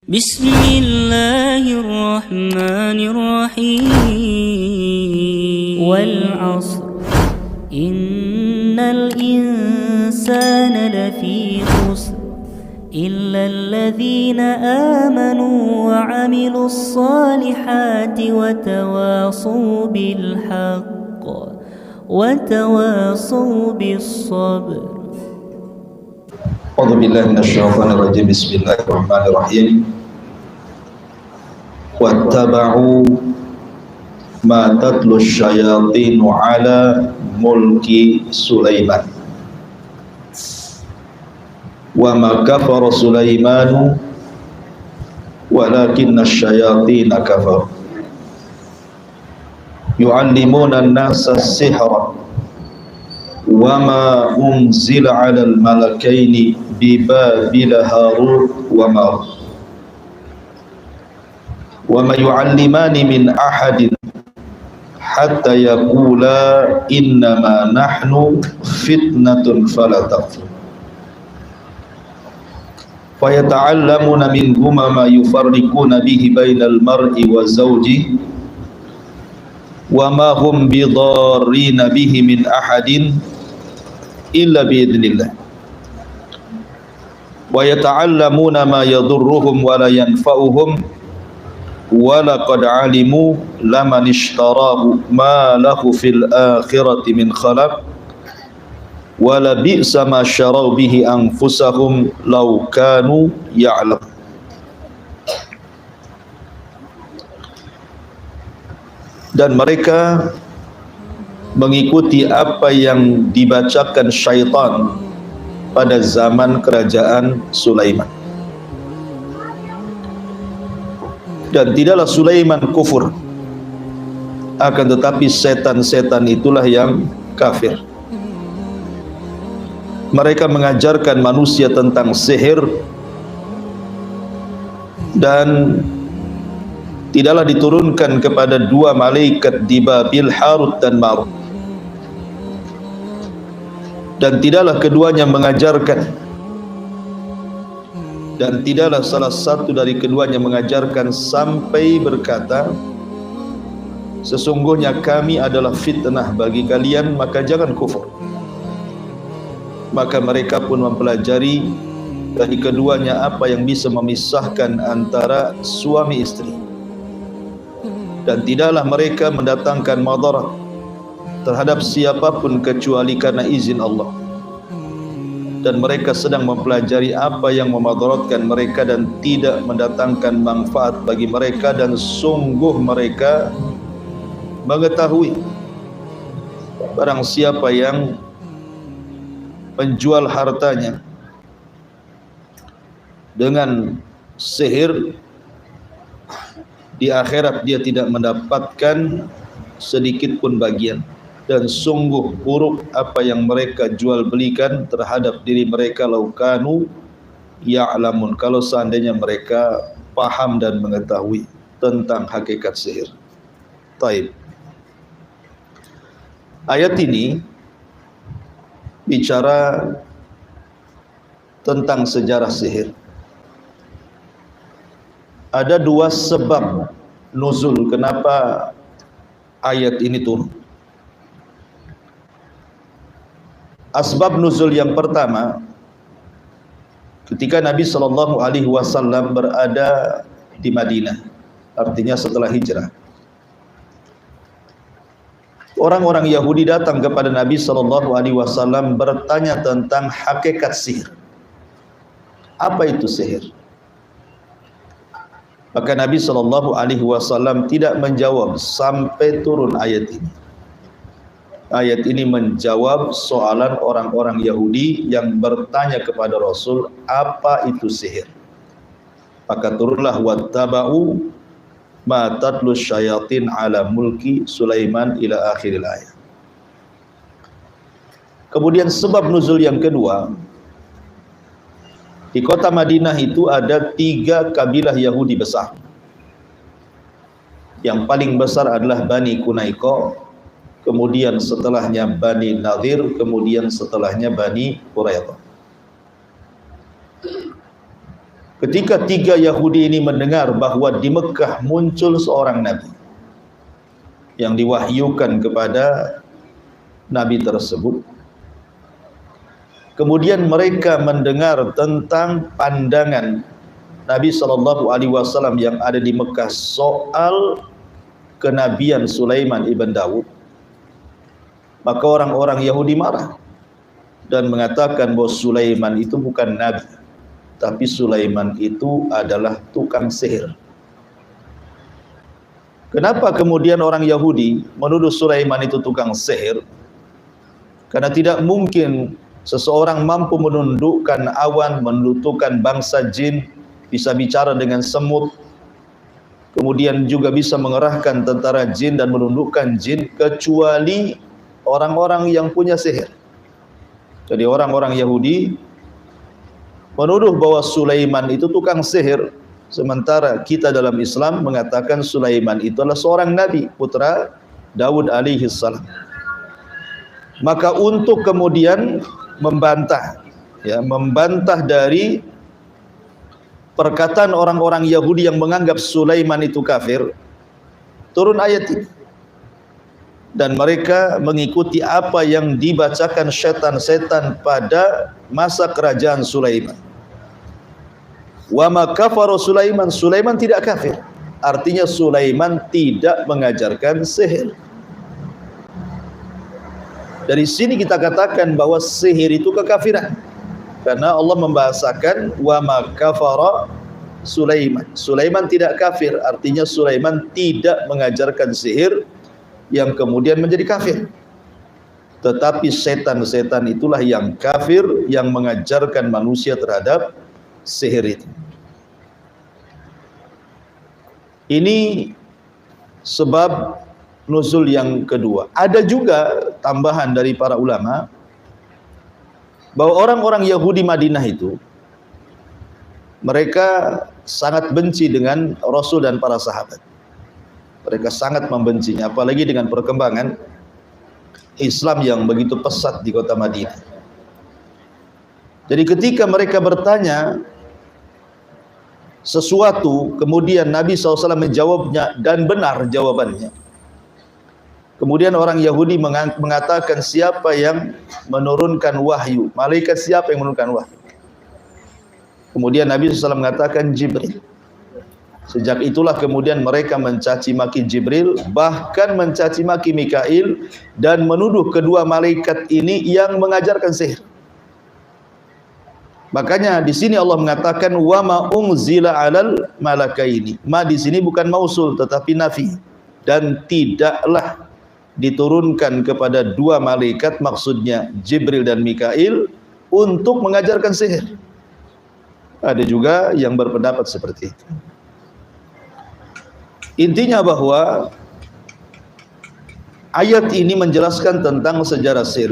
بسم الله الرحمن الرحيم والعصر إن الإنسان لفي خسر إلا الذين آمنوا وعملوا الصالحات وتواصوا بالحق وتواصوا بالصبر. أعوذ بالله من الشيطان الرجيم. بسم الله الرحمن الرحيم. واتبعوا ما تتلو الشياطين على ملك سليمان وما كفر سليمان ولكن الشياطين كفروا يعلمون الناس السحر وما أنزل على الملكين ببابل هاروت وماروت وما يعلمان من أحد حتى يقولا إنما نحن فتنة فلا تكفر فيتعلمون منهما ما يفرقون به بين المرء وزوجه وما هم بضارين به من أحد إلا بإذن الله ويتعلمون ما يضرهم ولا ينفعهم ولقد علموا لمن اشتراه ما له في الآخرة من خلاق ولبئس ما شروا به أنفسهم لو كانوا يعلمون. Dan mereka mengikuti apa yang dibacakan syaitan pada zaman kerajaan Sulaiman. Dan tidaklah Sulaiman kufur, akan tetapi setan-setan itulah yang kafir. Mereka mengajarkan manusia tentang sihir dan tidaklah diturunkan kepada dua malaikat di Babil, Harut dan Marut, dan tidaklah keduanya mengajarkan, dan tidaklah salah satu dari keduanya mengajarkan sampai berkata, sesungguhnya kami adalah fitnah bagi kalian, maka jangan kufur. Maka mereka pun mempelajari dari keduanya apa yang bisa memisahkan antara suami istri, dan tidaklah mereka mendatangkan madarat terhadap siapapun kecuali karena izin Allah. Dan mereka sedang mempelajari apa yang memadaratkan mereka dan tidak mendatangkan manfaat bagi mereka, dan sungguh mereka mengetahui barang siapa yang menjual hartanya dengan sihir, di akhirat dia tidak mendapatkan sedikit pun bagian, dan sungguh buruk apa yang mereka jual belikan terhadap diri mereka, laukanu ya'lamun, kalau seandainya mereka paham dan mengetahui tentang hakikat sihir. Taib. Ayat ini bicara tentang sejarah sihir. Ada dua sebab nuzul kenapa ayat ini turun. Asbab nuzul yang pertama, ketika Nabi SAW berada di Madinah, artinya setelah hijrah, orang-orang Yahudi datang kepada Nabi SAW bertanya tentang hakikat sihir. Apa itu sihir? Maka Nabi SAW tidak menjawab sampai turun ayat ini. Ayat ini menjawab soalan orang-orang Yahudi yang bertanya kepada Rasul, apa itu sihir? Maka turunlah wattaba'u ma tatlu syayatin ala mulki Sulaiman ila akhiril ayat. Kemudian sebab nuzul yang kedua, di kota Madinah itu ada 3 kabilah Yahudi besar. Yang paling besar adalah Bani Qunaiqa, kemudian setelahnya Bani Nadir, kemudian setelahnya Bani Quraidah. Ketika tiga Yahudi ini mendengar bahwa di Mekah muncul seorang Nabi yang diwahyukan kepada Nabi tersebut, kemudian mereka mendengar tentang pandangan Nabi SAW yang ada di Mekah soal kenabian Sulaiman ibn Daud, maka orang-orang Yahudi marah dan mengatakan bahwa Sulaiman itu bukan Nabi, tapi Sulaiman itu adalah tukang sihir. Kenapa kemudian orang Yahudi menuduh Sulaiman itu tukang sihir? Karena tidak mungkin seseorang mampu menundukkan awan, menundukkan bangsa jin, bisa bicara dengan semut, kemudian juga bisa mengerahkan tentara jin dan menundukkan jin, kecuali orang-orang yang punya sihir. Jadi orang-orang Yahudi menuduh bahwa Sulaiman itu tukang sihir, sementara kita dalam Islam mengatakan Sulaiman itu adalah seorang nabi, putra Daud alaihi salam. Maka untuk kemudian membantah dari perkataan orang-orang Yahudi yang menganggap Sulaiman itu kafir, turun ayat ini. Dan mereka mengikuti apa yang dibacakan setan-setan pada masa kerajaan Sulaiman. Wa ma kafara Sulaiman, Sulaiman tidak kafir. Artinya Sulaiman tidak mengajarkan sihir. Dari sini kita katakan bahwa sihir itu kekafiran. Karena Allah membahasakan wa ma kafara Sulaiman. Sulaiman tidak kafir, artinya Sulaiman tidak mengajarkan sihir yang kemudian menjadi kafir. Tetapi setan-setan itulah yang kafir, yang mengajarkan manusia terhadap sihir itu. Ini sebab nuzul yang kedua. Ada juga tambahan dari para ulama bahwa orang-orang Yahudi Madinah itu mereka sangat benci dengan Rasul dan para sahabat. Mereka sangat membencinya, apalagi dengan perkembangan Islam yang begitu pesat di kota Madinah. Jadi ketika mereka bertanya sesuatu, kemudian Nabi SAW menjawabnya dan benar jawabannya. Kemudian orang Yahudi mengatakan, siapa yang menurunkan wahyu? Malaikat siapa yang menurunkan wahyu? Kemudian Nabi SAW mengatakan Jibril. Sejak itulah kemudian mereka mencaci maki Jibril, bahkan mencaci maki Mikail, dan menuduh kedua malaikat ini yang mengajarkan sihir. Makanya di sini Allah mengatakan wa ma unzila 'alal malakaini. Ma di sini bukan mausul tetapi nafi. Dan tidaklah diturunkan kepada dua malaikat, maksudnya Jibril dan Mikail, untuk mengajarkan sihir. Ada juga yang berpendapat seperti itu. Intinya bahwa ayat ini menjelaskan tentang sejarah sihir.